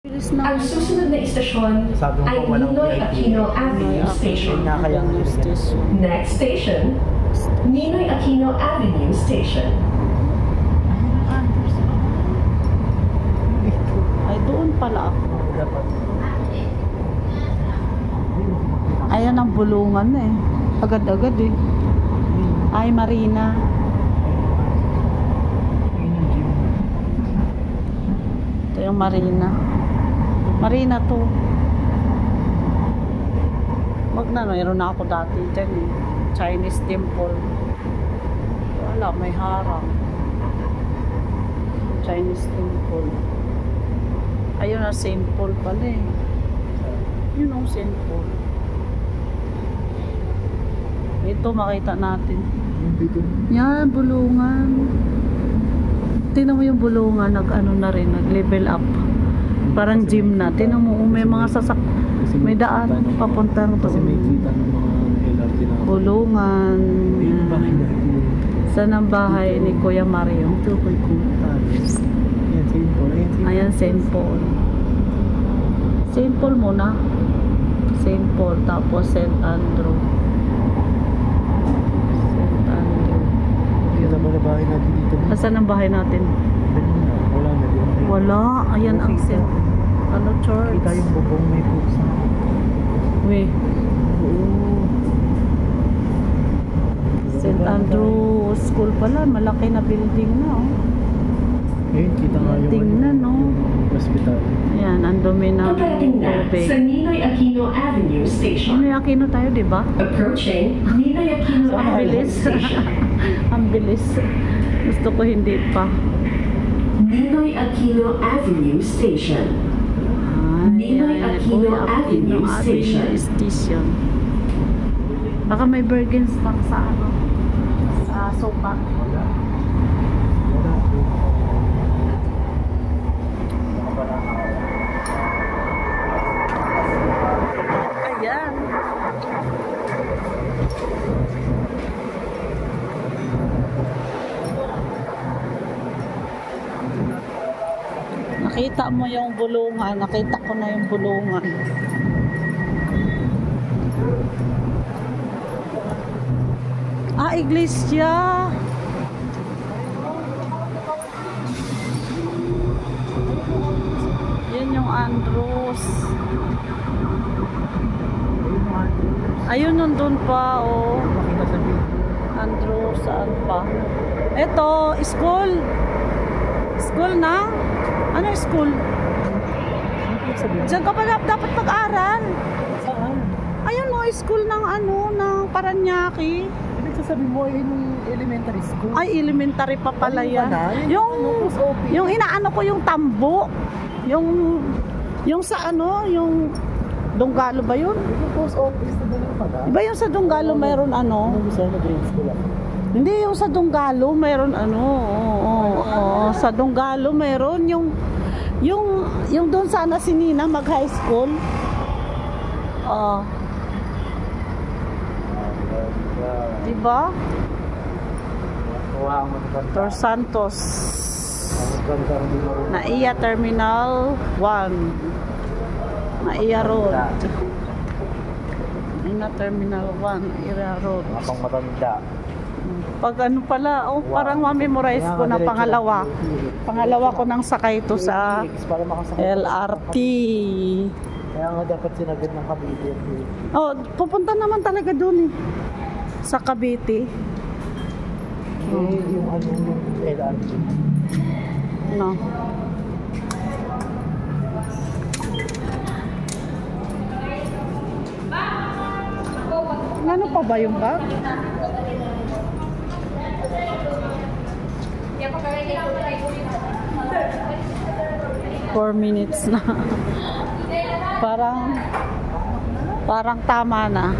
Ang susunod na istasyon ay Ninoy Aquino Avenue Station. Next station, Ninoy Aquino Avenue Station. Ay, doon pala ako. Ayan ang bulungan eh. Agad-agad eh. Ay, Marina. Ito yung Marina. Marina to. Wag na, mayroon na ako dati dyan eh. Chinese temple. Wala, may harang. Chinese temple. Ayun na, St. Paul pala eh. Yun ang St. Paul. Ito makita natin. Yan, bulungan. Tingnan mo yung bulungan, nag-ano na rin, nag-level up. Parang gym na. Tingnan mo, may mga may daan papunta ng kasi may kita ng mga LRT na bulungan. Saan ang bahay ni Kuya Mario? Ito kay Kuya. Ayan, St. Paul. Ayan, St. Paul. St. Paul muna. St. Paul, tapos St. Andrew. Kaya naman na bahay natin dito. Asan ang bahay natin? Wala na din. Wala. Ayan ang St. Ano church? Kita yung bubong may pusa. Uy. St. Andrew School pala. Malaki na building na. Oh. Eh, kita nga yung tingnan, no? Hospital. Ayan, ang dumi ng tubig. Sa Ninoy Aquino Avenue Station. Ninoy Aquino tayo, di ba? Approaching Ninoy Aquino Avenue Station. Ang bilis. Gusto ko hindi pa. Ninoy Aquino Avenue Station. Ninoy Aquino Avenue Station. Baka may Bergens pang sa ano? Sa sopa. Ayan. Nakita mo yung bulungan. Nakita ko na yung bulungan. Ah, iglesia. Yan yung Andrews. Ayun, nandun pa, oh. Andrews, saan pa? Eto, school. School na? Ano school? Diyan ka pa dapat mag-aral. Saan? Ayun mo, school ng ano, ng Paranaque. Ibig sasabihin mo yung elementary school? Ay, elementary pa pala yan. Yung Yung inaano ko yung tambo. Yung sa ano, yung Donggalo ba yun? yung post office na doon pala. Iba yung sa Donggalo mayroon ano? Ano gusto na grade school ako? Hindi, yung sa Donggalo mayroon ano. Oo, sa Donggalo mayroon yung doon sana si Nina mag high school. Diba? Tor Santos. Naiya Terminal 1. Naiya Road. Naiya Terminal 1. Naiya Road. Pang matanda. Pag ano pala, parang ma-memorize ko na pangalawa. Pangalawa ko nang sakay to sa LRT. Kaya nga dapat sinagad ng Cavite. Oh, pupunta naman talaga doon eh. Sa Cavite. Yung ano yung LRT. No. Ano pa ba yung bag? 4 minutes na. Parang tama na.